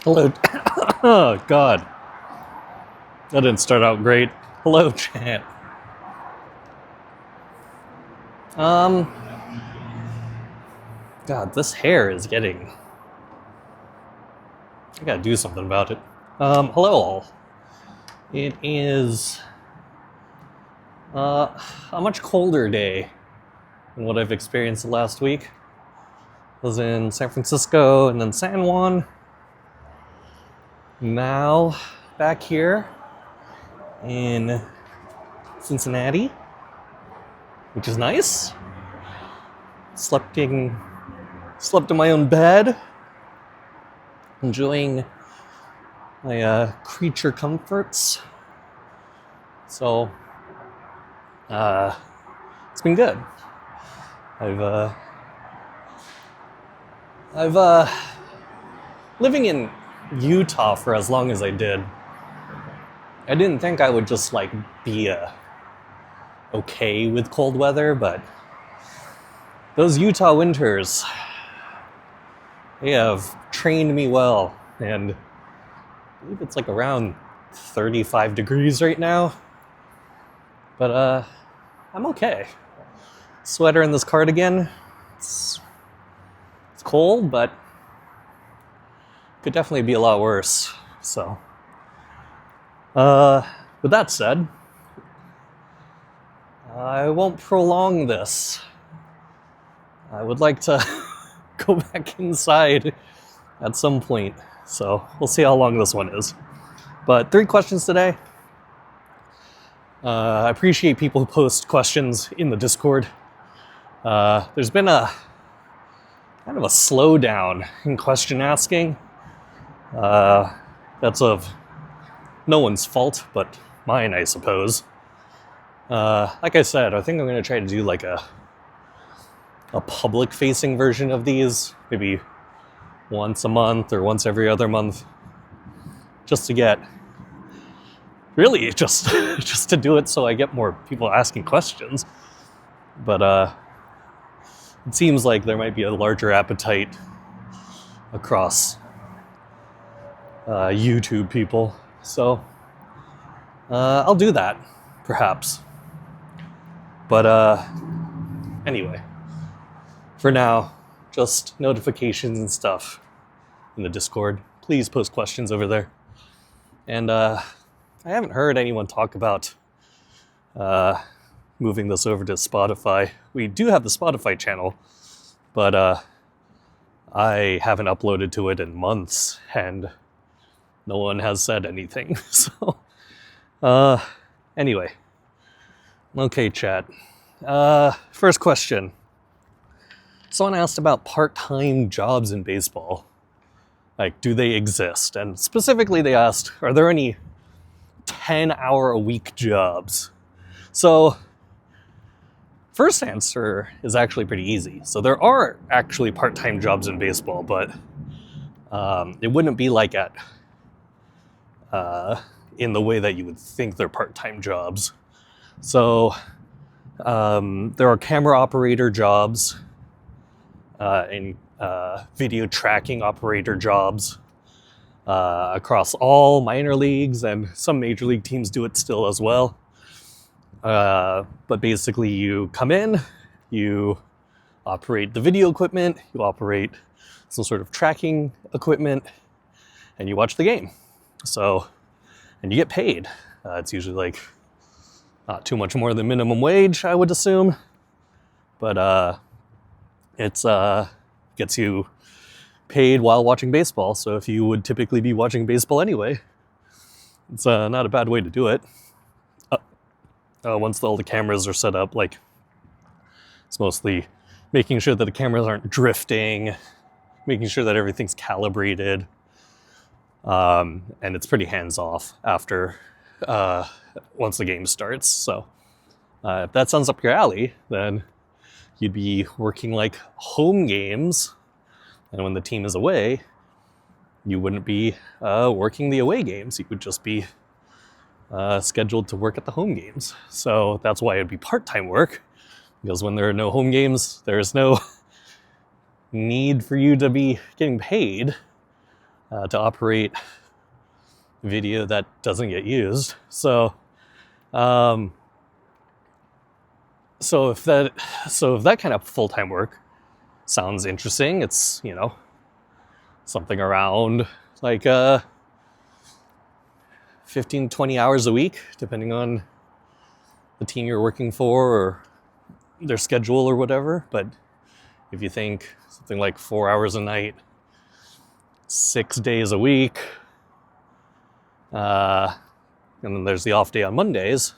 Hello. Oh, God. That didn't start out great. Hello, chat. Um, God, this hair is getting... I gotta do something about it. Hello all. It is a much colder day than what I've experienced the last week. I was in San Francisco and then San Juan. Now, back here in Cincinnati, which is nice. Slept in my own bed, enjoying my creature comforts. So, it's been good. I've living in Utah for as long as I did, I didn't think I would just be okay with cold weather, but those Utah winters, they have trained me well, and I believe it's around 35 degrees right now. But I'm okay. Sweater and this cardigan. It's cold, but could definitely be a lot worse. So, with that said, I won't prolong this. I would like to go back inside at some point. So we'll see how long this one is. But 3 questions today. I appreciate people who post questions in the Discord. There's been a kind of a slowdown in question asking. That's of no one's fault, but mine, I suppose. Like I said, I think I'm going to try to do a public-facing version of these, maybe once a month or once every other month, just to get, really just to do it so I get more people asking questions. But it seems like there might be a larger appetite across YouTube people, so I'll do that, perhaps. But anyway, for now, just notifications and stuff in the Discord. Please post questions over there. And I haven't heard anyone talk about moving this over to Spotify. We do have the Spotify channel, but I haven't uploaded to it in months, and no one has said anything. So, anyway. Okay, chat. First question. Someone asked about part-time jobs in baseball. Do they exist? And specifically they asked, are there any 10-hour-a-week jobs? So, first answer is actually pretty easy. So there are actually part-time jobs in baseball, but it wouldn't be in the way that you would think they're part-time jobs. So there are camera operator jobs, and video tracking operator jobs across all minor leagues, and some major league teams do it still as well. But basically you come in, you operate the video equipment, you operate some sort of tracking equipment, and you watch the game. So, and you get paid. It's usually not too much more than minimum wage, I would assume. But it's gets you paid while watching baseball. So if you would typically be watching baseball anyway, it's not a bad way to do it. Once all the cameras are set up, it's mostly making sure that the cameras aren't drifting, making sure that everything's calibrated, and it's pretty hands-off after once the game starts. So if that sounds up your alley, then you'd be working home games, and when the team is away, you wouldn't be working the away games. You would just be scheduled to work at the home games. So that's why it'd be part-time work, because when there are no home games, there's no need for you to be getting paid. to operate video that doesn't get used. So if that kind of full-time work sounds interesting, it's, you know, something around like 15, 20 hours a week, depending on the team you're working for or their schedule or whatever. But if you think something like 4 hours a night, 6 days a week, and then there's the off day on Mondays,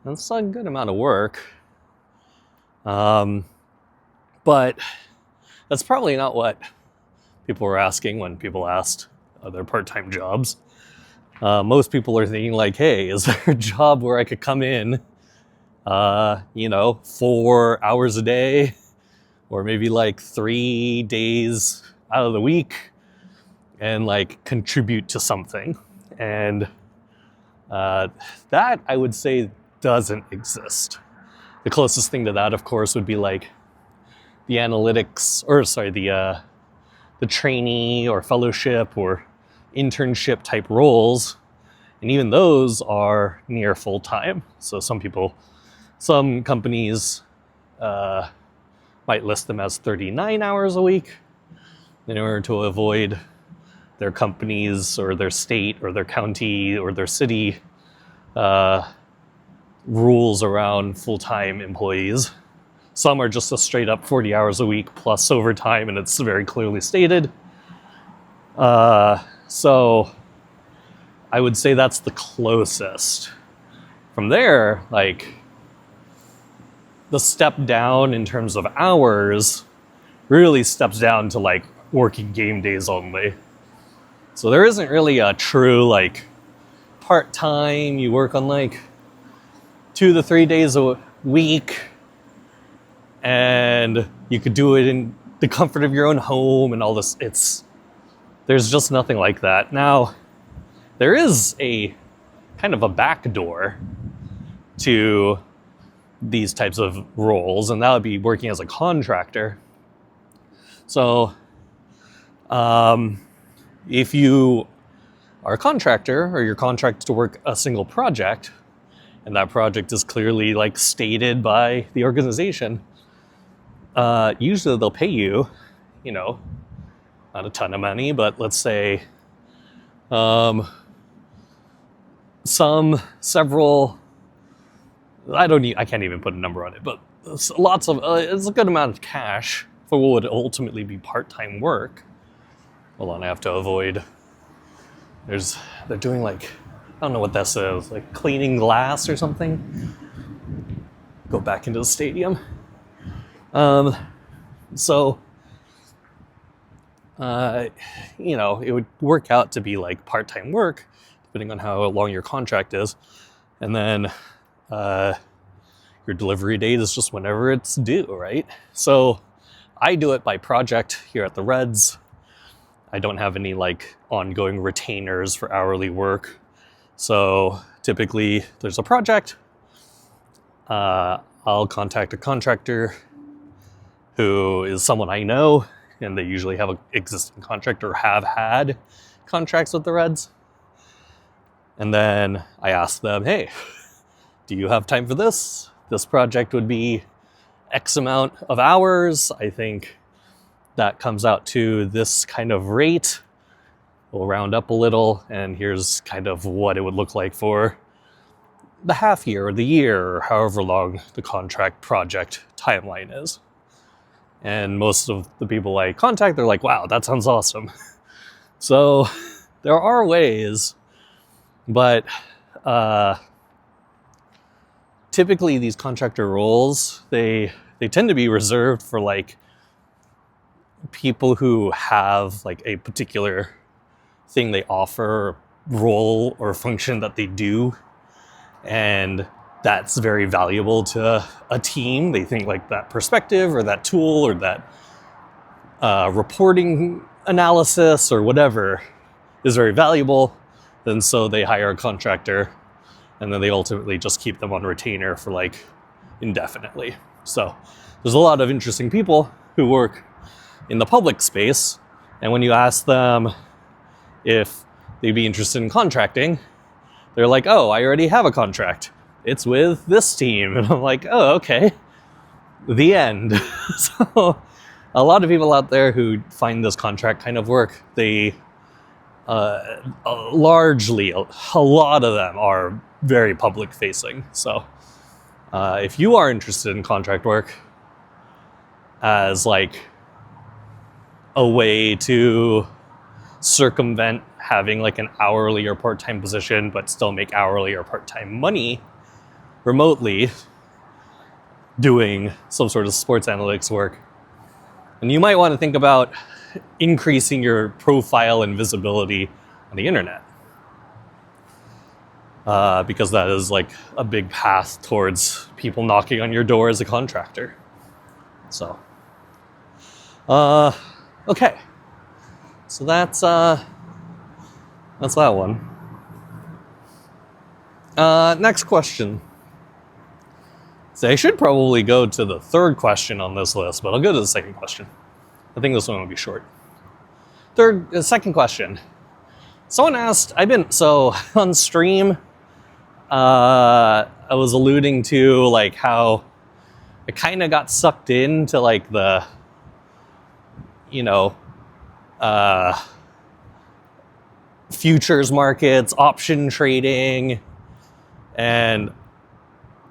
that's a good amount of work. But that's probably not what people were asking when people asked other part-time jobs. Most people are thinking like, hey, is there a job where I could come in, 4 hours a day, or maybe like 3 days out of the week, and like contribute to something? And that, I would say, doesn't exist. The closest thing to that, of course, would be like the the trainee or fellowship or internship type roles. And even those are near full time. So some companies might list them as 39 hours a week in order to avoid their companies or their state or their county or their city rules around full-time employees. Some are just a straight up 40 hours a week plus overtime, and it's very clearly stated. So I would say that's the closest. From there, like, the step down in terms of hours really steps down to like working game days only. So there isn't really a true like part-time, you work on like 2 to 3 days a week, and you could do it in the comfort of your own home and all this. There's just nothing like that. Now, there is a kind of a backdoor to these types of roles, and that would be working as a contractor. So, if you are a contractor or you're contracted to work a single project, and that project is clearly like stated by the organization, usually they'll pay you, not a ton of money, but let's say several, I can't even put a number on it, but it's a good amount of cash for what would ultimately be part-time work. Hold on, I have to avoid, they're doing like, I don't know what this is, like cleaning glass or something. Go back into the stadium. It would work out to be like part-time work, depending on how long your contract is. And then your delivery date is just whenever it's due, right? So I do it by project here at the Reds. I don't have any like ongoing retainers for hourly work. So typically there's a project. I'll contact a contractor who is someone I know, and they usually have an existing contract or have had contracts with the Reds. And then I ask them, hey, do you have time for this? This project would be X amount of hours. I think that comes out to this kind of rate. We'll round up a little, and here's kind of what it would look like for the half year or the year, or however long the contract project timeline is. And most of the people I contact, they're like, wow, that sounds awesome. So there are ways, but typically these contractor roles, they tend to be reserved for like people who have like a particular thing they offer, role or function that they do, and that's very valuable to a team. They think like that perspective or that tool or that reporting analysis or whatever is very valuable. And so they hire a contractor, and then they ultimately just keep them on retainer for like indefinitely. So there's a lot of interesting people who work in the public space. And when you ask them, if they'd be interested in contracting, they're like, oh, I already have a contract. It's with this team. And I'm like, oh, okay. The end. So a lot of people out there who find this contract kind of work, they largely, a lot of them are very public facing. So if you are interested in contract work as like a way to circumvent having like an hourly or part-time position but still make hourly or part-time money remotely doing some sort of sports analytics work, and you might want to think about increasing your profile and visibility on the internet, because that is like a big path towards people knocking on your door as a contractor. So okay, so that's that one. Next question. So I should probably go to the third question on this list, but I'll go to the second question. I think this one will be short. Second question. Someone asked, on stream, I was alluding to like how I kind of got sucked into like the, futures markets, option trading, and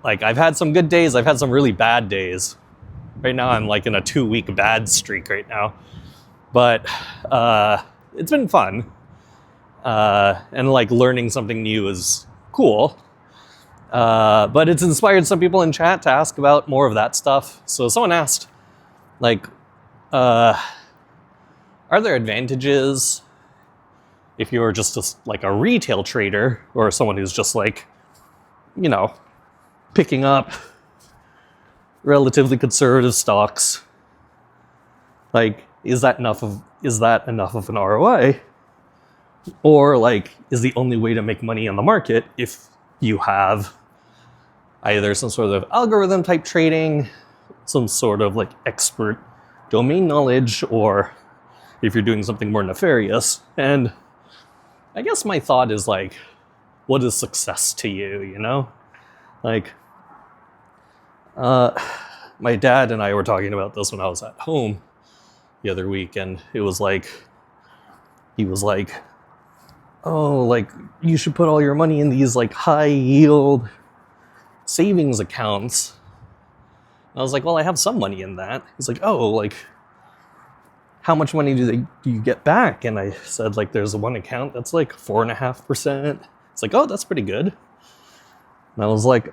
like I've had some good days, I've had some really bad days. Right now I'm like in a 2-week bad streak right now. But it's been fun. And like learning something new is cool. But it's inspired some people in chat to ask about more of that stuff. So someone asked, like, are there advantages if you're just like a retail trader or someone who's just like, picking up relatively conservative stocks? Like, is that enough of an ROI? Or like, is the only way to make money on the market if you have either some sort of algorithm type trading, some sort of like expert domain knowledge, or if you're doing something more nefarious? And I guess my thought is like, what is success to you, Like, my dad and I were talking about this when I was at home the other week, and it was like, he was like, oh, like, you should put all your money in these like high yield savings accounts. And I was like, well, I have some money in that. He's like, oh, like, how much money do you get back? And I said, like, there's one account that's like 4.5%. It's like, oh, that's pretty good. And I was like,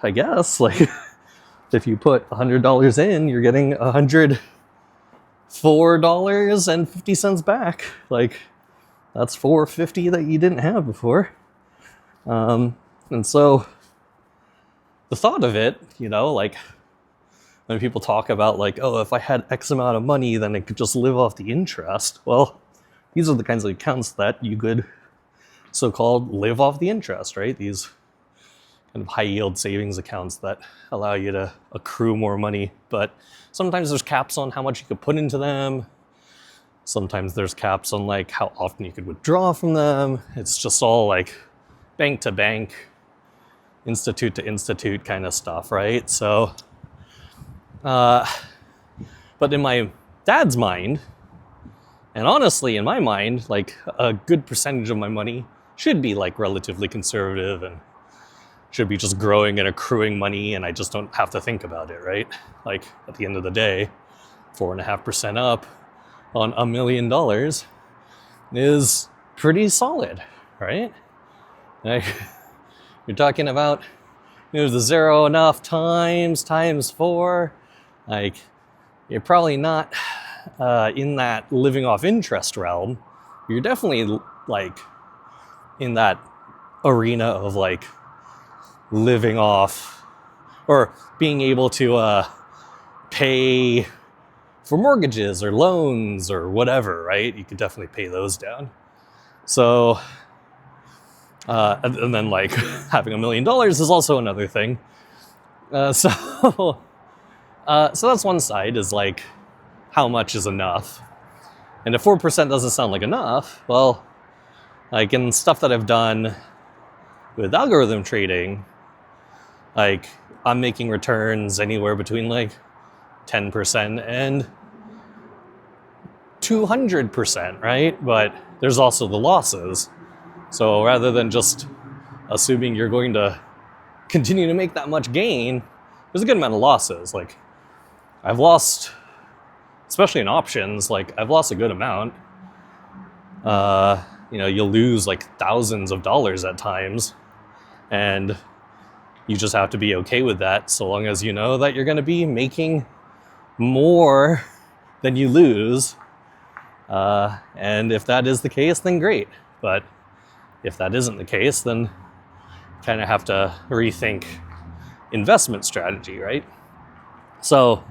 I guess, like, if you put $100 in, you're getting $104.50 back. Like, that's $4.50 that you didn't have before. And so the thought of it, like, when people talk about like, oh, if I had X amount of money, then I could just live off the interest. Well, these are the kinds of accounts that you could so-called live off the interest, right? These kind of high yield savings accounts that allow you to accrue more money. But sometimes there's caps on how much you could put into them. Sometimes there's caps on like how often you could withdraw from them. It's just all like bank to bank, institute to institute kind of stuff, right? So, but in my dad's mind, and honestly in my mind, like a good percentage of my money should be like relatively conservative and should be just growing and accruing money, and I just don't have to think about it, right? Like at the end of the day, 4.5% up on $1 million is pretty solid, right? Like, you're talking about the zero enough times 4. Like, you're probably not in that living off interest realm. You're definitely like in that arena of like living off or being able to pay for mortgages or loans or whatever, right? You could definitely pay those down. So, and then like having $1 million is also another thing. So that's one side, is like, how much is enough? And if 4% doesn't sound like enough, well, Like in stuff that I've done with algorithm trading, like I'm making returns anywhere between like 10% and 200%, right? But there's also the losses. So rather than just assuming you're going to continue to make that much gain, there's a good amount of losses. Like I've lost, especially in options, like I've lost a good amount. You'll lose like thousands of dollars at times, and you just have to be okay with that so long as you know that you're going to be making more than you lose. And if that is the case, then great. But if that isn't the case, then kind of have to rethink investment strategy, right? So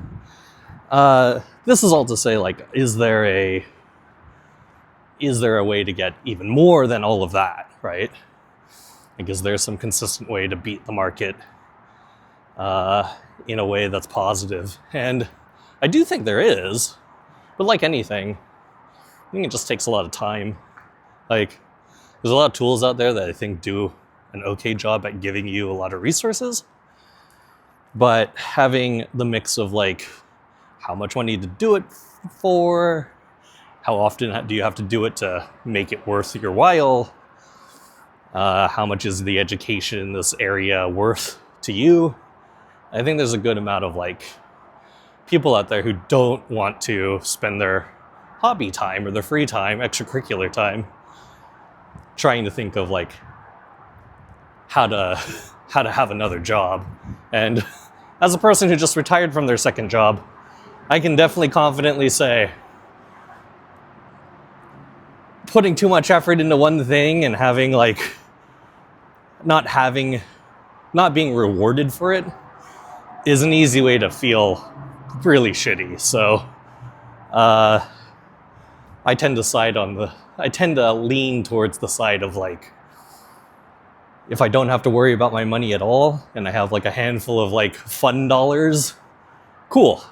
this is all to say, like, is there a way to get even more than all of that, right? Like, is there some consistent way to beat the market in a way that's positive? And I do think there is, but like anything, I think it just takes a lot of time. Like, there's a lot of tools out there that I think do an okay job at giving you a lot of resources, but having the mix of like how much money to do it for, how often do you have to do it to make it worth your while, how much is the education in this area worth to you. I think there's a good amount of like people out there who don't want to spend their hobby time or their free time, extracurricular time, trying to think of like how to have another job. And as a person who just retired from their second job, I can definitely confidently say putting too much effort into one thing and having like not being rewarded for it is an easy way to feel really shitty. So I tend to lean towards the side of like, if I don't have to worry about my money at all and I have like a handful of like fun dollars, cool.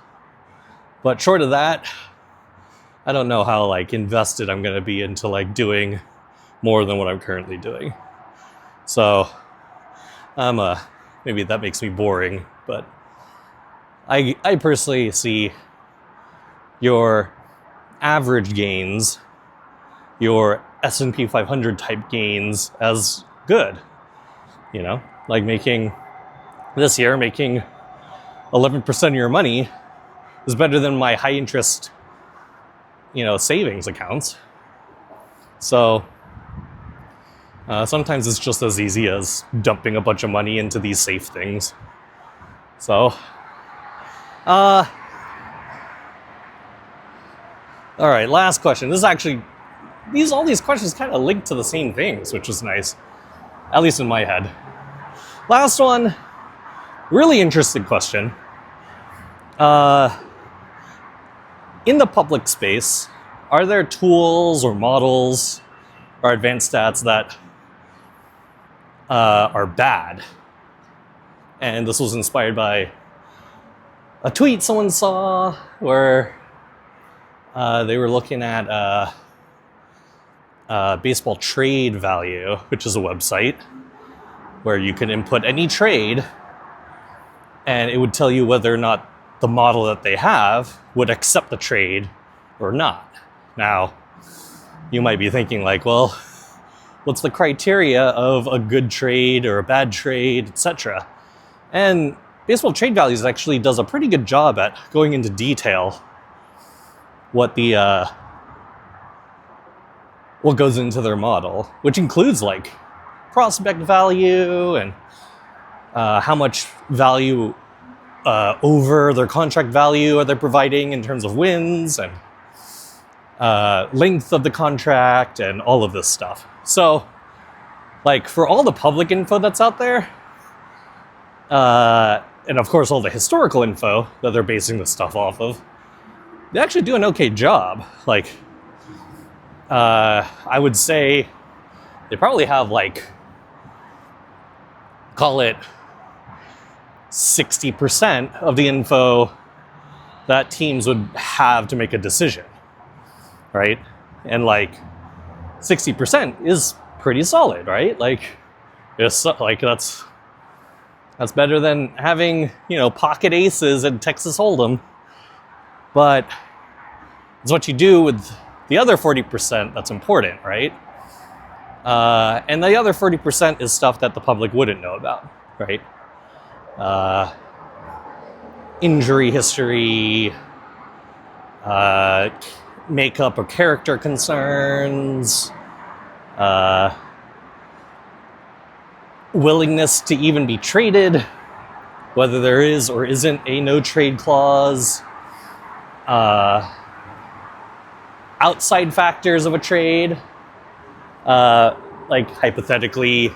But short of that, I don't know how like invested I'm going to be into like doing more than what I'm currently doing. So maybe that makes me boring, but I personally see your average gains, your S&P 500 type gains as good. You know, like this year making 11% of your money is better than my high interest, savings accounts. So sometimes it's just as easy as dumping a bunch of money into these safe things. So, all right, last question. This is actually, all these questions kind of link to the same things, which is nice, at least in my head. Last one, really interesting question. In the public space, are there tools or models or advanced stats that are bad? And this was inspired by a tweet someone saw where they were looking at Baseball Trade Value, which is a website where you can input any trade and it would tell you whether or not the model that they have would accept the trade or not. Now, you might be thinking like, well, what's the criteria of a good trade or a bad trade, etc.? And Baseball Trade Values actually does a pretty good job at going into detail what goes into their model, which includes like prospect value and how much value over their contract value are they providing in terms of wins and length of the contract and all of this stuff. So like for all the public info that's out there, and of course all the historical info that they're basing this stuff off of, they actually do an okay job. Like I would say they probably have like, call it 60% of the info that teams would have to make a decision, right? And like 60% is pretty solid, right? Like, it's like that's better than having, pocket aces at Texas Hold'em. But it's what you do with the other 40% that's important, right? And the other 40% is stuff that the public wouldn't know about, right? Injury history, makeup or character concerns, willingness to even be traded, whether there is or isn't a no trade clause, outside factors of a trade, like hypothetically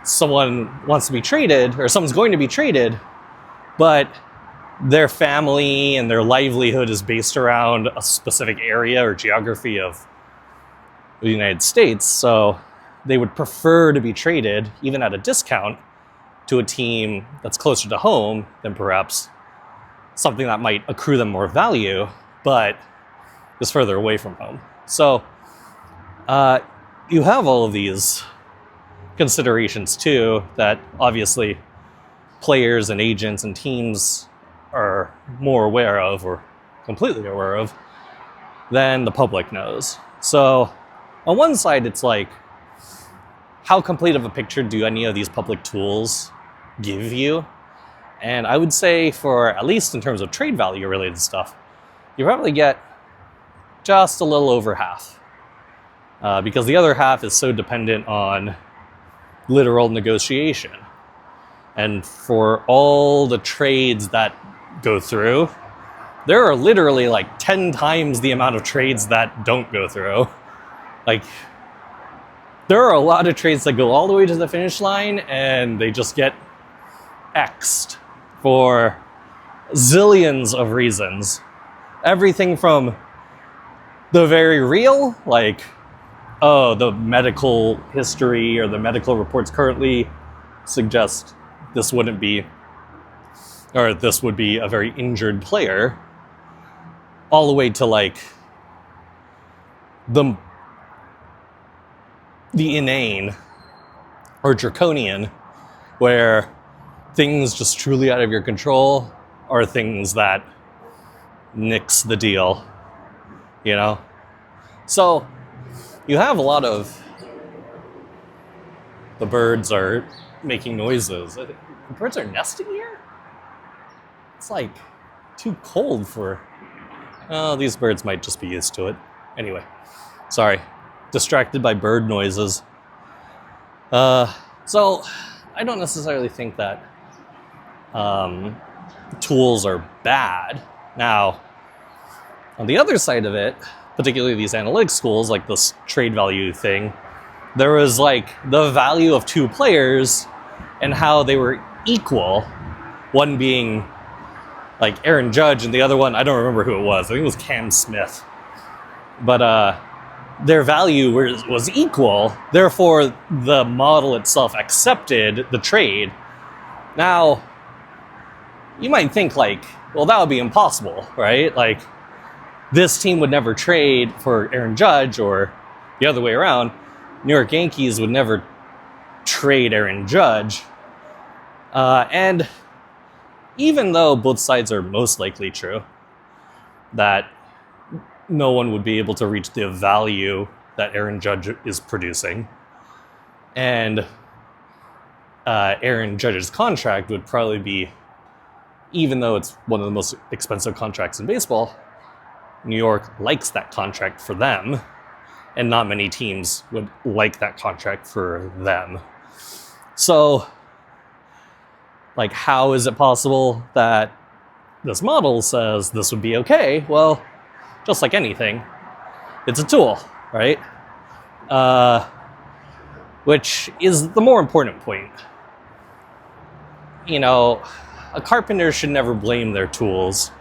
someone wants to be traded or someone's going to be traded, but their family and their livelihood is based around a specific area or geography of the United States. So they would prefer to be traded, even at a discount, to a team that's closer to home than perhaps something that might accrue them more value, but is further away from home. So you have all of these considerations too, that obviously players and agents and teams are more aware of, or completely aware of, than the public knows. So on one side, it's like, how complete of a picture do any of these public tools give you? And I would say, for at least in terms of trade value related stuff, you probably get just a little over half, because the other half is so dependent on literal negotiation. And for all the trades that go through, there are literally like 10 times the amount of trades that don't go through. Like, there are a lot of trades that go all the way to the finish line and they just get X'd for zillions of reasons. Everything from the very real, like, oh, the medical history or the medical reports currently suggest this wouldn't be, or this would be a very injured player, all the way to like the inane or draconian, where things just truly out of your control are things that nix the deal, So you have a lot of, the birds are making noises. The birds are nesting here? It's like too cold for, these birds might just be used to it. Anyway, sorry, distracted by bird noises. So I don't necessarily think that tools are bad. Now, on the other side of it, particularly these analytics tools, like this trade value thing, there was like the value of two players and how they were equal. One being like Aaron Judge and the other one, I don't remember who it was. I think it was Cam Smith. But their value was equal. Therefore, the model itself accepted the trade. Now, you might think like, well, that would be impossible, right? Like, this team would never trade for Aaron Judge, or the other way around. New York Yankees would never trade Aaron Judge. And even though both sides are most likely true, that no one would be able to reach the value that Aaron Judge is producing, and Aaron Judge's contract would probably be, even though it's one of the most expensive contracts in baseball, New York likes that contract for them, and not many teams would like that contract for them. So, like, how is it possible that this model says this would be okay? Well, just like anything, it's a tool, right? Which is the more important point. A carpenter should never blame their tools.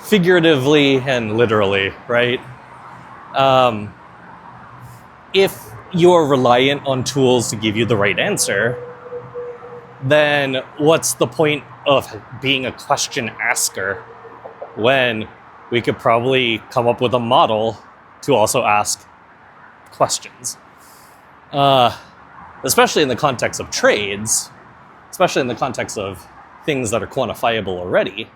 Figuratively and literally, right? If you're reliant on tools to give you the right answer, then what's the point of being a question asker when we could probably come up with a model to also ask questions. Especially in the context of trades, especially in the context of things that are quantifiable already.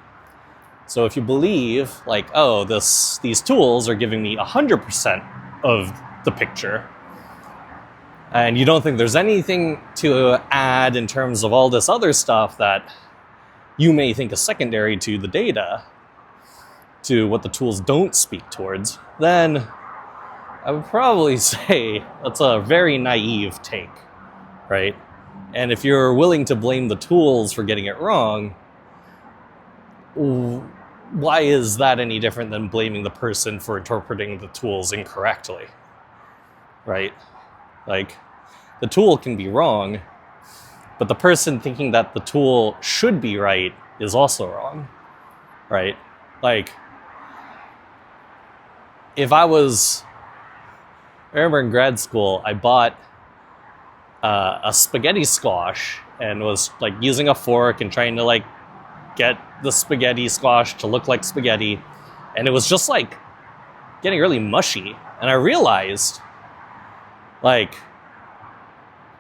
So if you believe, like, oh, these tools are giving me 100% of the picture, and you don't think there's anything to add in terms of all this other stuff that you may think is secondary to the data, to what the tools don't speak towards, then I would probably say that's a very naive take, right? And if you're willing to blame the tools for getting it wrong, why is that any different than blaming the person for interpreting the tools incorrectly, right? Like, the tool can be wrong, but the person thinking that the tool should be right is also wrong, right? Like, I remember in grad school, I bought a spaghetti squash and was like using a fork and trying to like get the spaghetti squash to look like spaghetti, and it was just like getting really mushy. And I realized, like,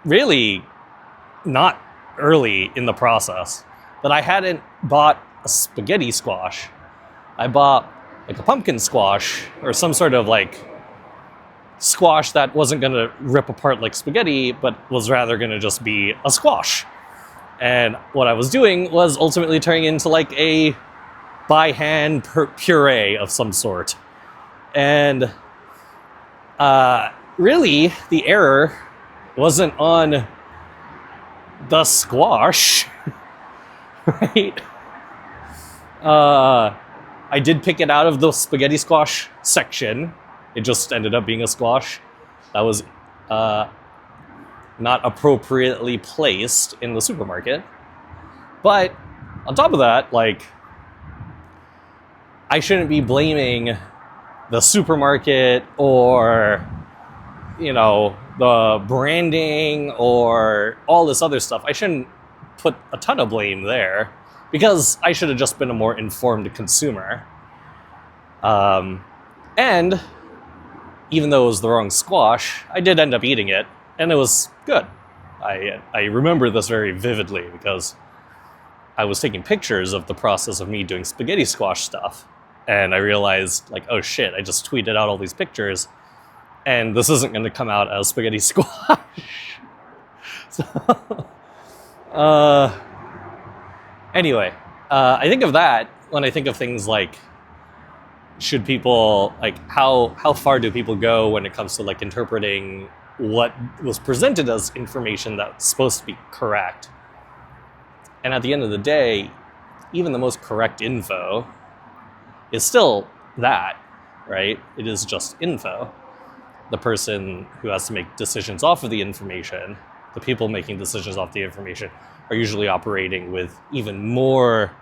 really not early in the process, that I hadn't bought a spaghetti squash. I bought like a pumpkin squash or some sort of like squash that wasn't going to rip apart like spaghetti, but was rather going to just be a squash. And what I was doing was ultimately turning into like a by hand puree of some sort. And really, the error wasn't on the squash, right? I did pick it out of the spaghetti squash section. It just ended up being a squash that was not appropriately placed in the supermarket. But on top of that, like, I shouldn't be blaming the supermarket or, you know, the branding or all this other stuff. I shouldn't put a ton of blame there, because I should have just been a more informed consumer. And even though it was the wrong squash, I did end up eating it, and it was good. I remember this very vividly because I was taking pictures of the process of me doing spaghetti squash stuff, and I realized, like, oh shit, I just tweeted out all these pictures, and this isn't going to come out as spaghetti squash. So, anyway, I think of that when I think of things like, should people, like, how far do people go when it comes to like interpreting what was presented as information that's supposed to be correct? And at the end of the day, even the most correct info is still that, right? It is just info. The person who has to make decisions off of the information, the people making decisions off the information, are usually operating with even more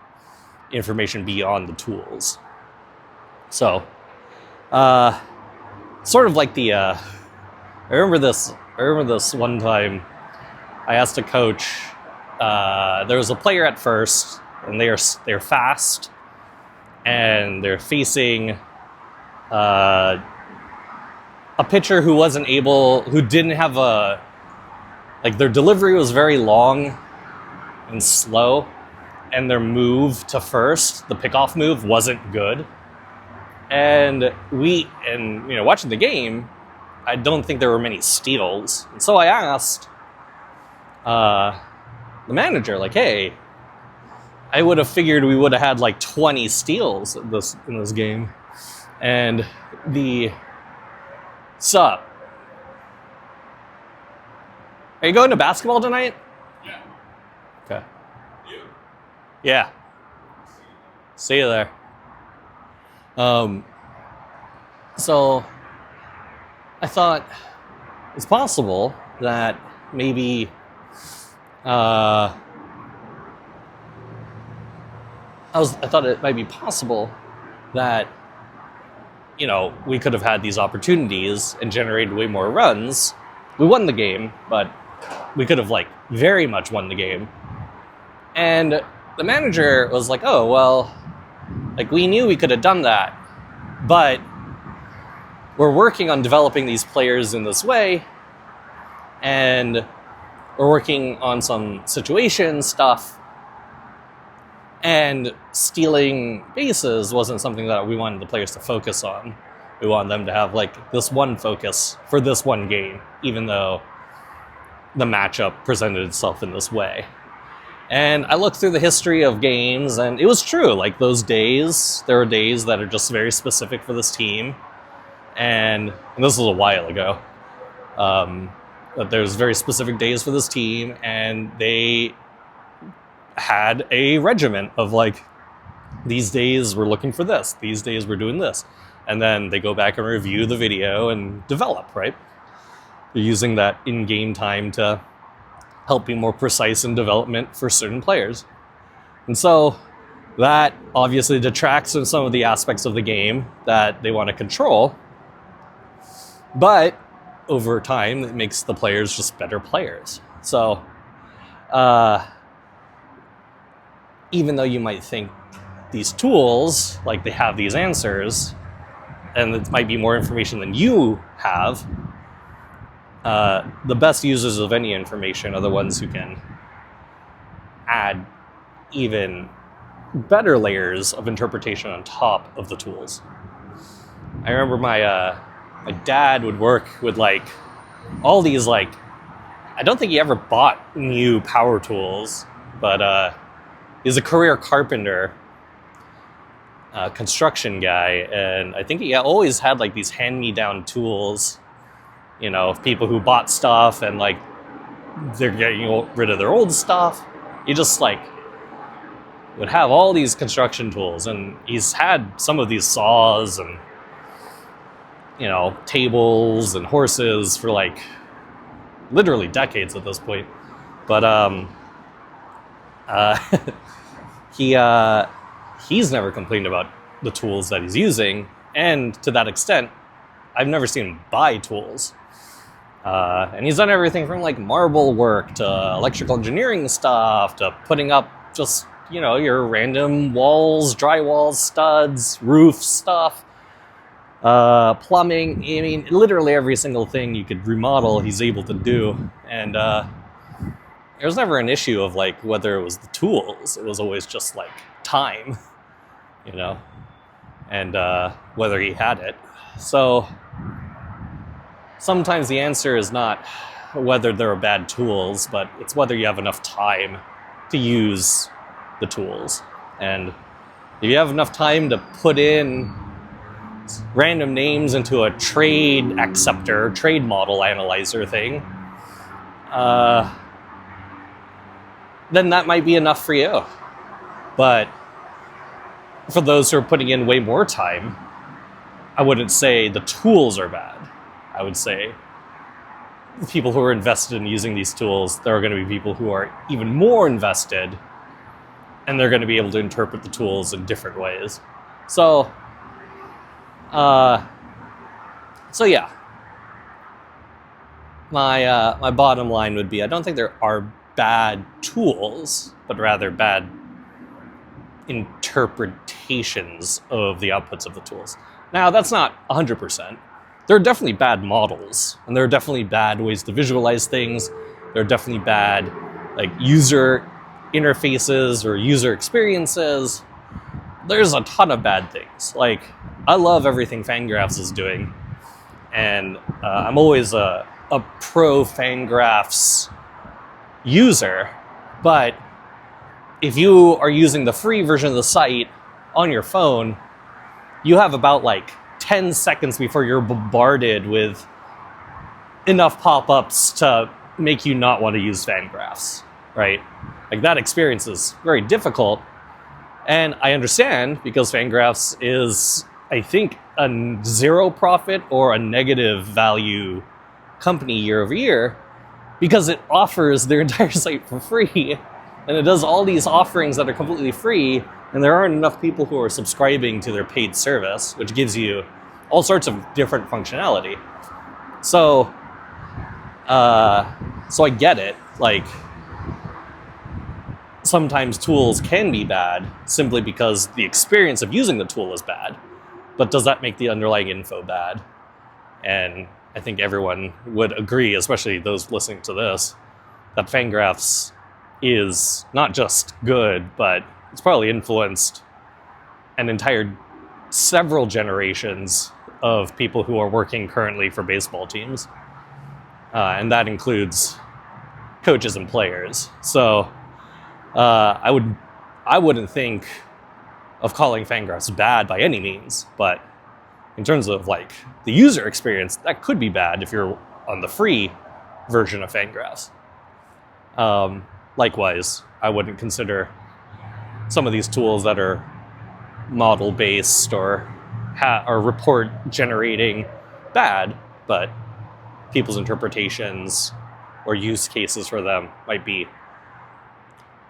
information beyond the tools. So, sort of like the, I remember this one time. I asked a coach. There was a player at first, and they're fast, and they're facing a pitcher who didn't have their delivery was very long and slow, and their move to first, the pickoff move, wasn't good. And watching the game, I don't think there were many steals. And so I asked the manager, like, hey, I would have figured we would have had like 20 steals in this game. And sup? Are you going to basketball tonight? Yeah. Okay. You? Yeah. See you there. So I thought it's possible that maybe I thought it might be possible that, you know, we could have had these opportunities and generated way more runs. We won the game, but we could have like very much won the game. And the manager was like, oh, well, like, we knew we could have done that, But we're working on developing these players in this way, and we're working on some situation stuff, and stealing bases wasn't something that we wanted the players to focus on. We wanted them to have like this one focus for this one game, even though the matchup presented itself in this way. And I looked through the history of games, and it was true. Like those days, there are days that are just very specific for this team. And this was a while ago. But there's very specific days for this team, and they had a regiment of like, these days we're looking for this, these days we're doing this. And then they go back and review the video and develop, right? They're using that in-game time to help be more precise in development for certain players. And so that obviously detracts from some of the aspects of the game that they want to control. But over time, it makes the players just better players. So even though you might think these tools, like they have these answers, and it might be more information than you have, the best users of any information are the ones who can add even better layers of interpretation on top of the tools. I remember my dad would work with like all these like, I don't think he ever bought new power tools, but he's a career carpenter, construction guy, and I think he always had like these hand-me-down tools, you know, of people who bought stuff and like they're getting rid of their old stuff. He just like would have all these construction tools, and he's had some of these saws and, you know, tables and horses for like literally decades at this point. But he's never complained about the tools that he's using, and to that extent, I've never seen him buy tools. And he's done everything from like marble work to electrical engineering stuff to putting up just, you know, your random walls, drywall studs, roof stuff, plumbing. I mean, literally every single thing you could remodel, he's able to do. And there was never an issue of like whether it was the tools. It was always just like time, you know, and whether he had it. So sometimes the answer is not whether there are bad tools, but it's whether you have enough time to use the tools. And if you have enough time to put in random names into a trade acceptor, trade model analyzer thing, then that might be enough for you. But for those who are putting in way more time, I wouldn't say the tools are bad. I would say the people who are invested in using these tools, there are going to be people who are even more invested, and they're going to be able to interpret the tools in different ways. So yeah, my bottom line would be, I don't think there are bad tools, but rather bad interpretations of the outputs of the tools. Now, that's not 100%. There are definitely bad models, and there are definitely bad ways to visualize things. There are definitely bad like user interfaces or user experiences. There's a ton of bad things. Like, I love everything Fangraphs is doing, and I'm always a pro Fangraphs user, but if you are using the free version of the site on your phone, you have about like 10 seconds before you're bombarded with enough pop-ups to make you not want to use Fangraphs, right? Like, that experience is very difficult, and I understand, because Fangraphs is, I think, a zero profit or a negative value company year over year, because it offers their entire site for free, and it does all these offerings that are completely free, and there aren't enough people who are subscribing to their paid service, which gives you all sorts of different functionality. So I get it. Like, sometimes tools can be bad simply because the experience of using the tool is bad. But does that make the underlying info bad? And I think everyone would agree, especially those listening to this, that Fangraphs is not just good, but it's probably influenced an entire several generations of people who are working currently for baseball teams. And that includes coaches and players. So I wouldn't think of calling Fangraphs bad by any means, but in terms of like the user experience, that could be bad if you're on the free version of Fangraphs. Likewise, I wouldn't consider some of these tools that are model based or report generating bad, but people's interpretations or use cases for them might be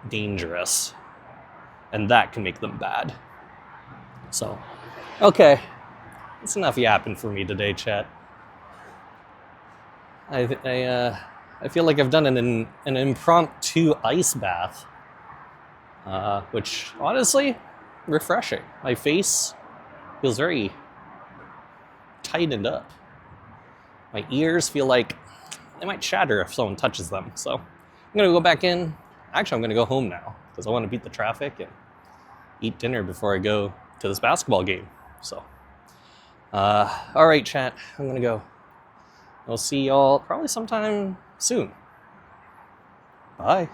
dangerous, and that can make them bad. So, okay, that's enough yapping for me today, chat. I feel like I've done an impromptu ice bath, which honestly, refreshing. My face feels very tightened up. My ears feel like they might shatter if someone touches them. So I'm gonna go back in. Actually, I'm gonna go home now because I want to beat the traffic and eat dinner before I go to this basketball game. So, all right, chat, I'm gonna go. I'll see y'all probably sometime soon. Bye.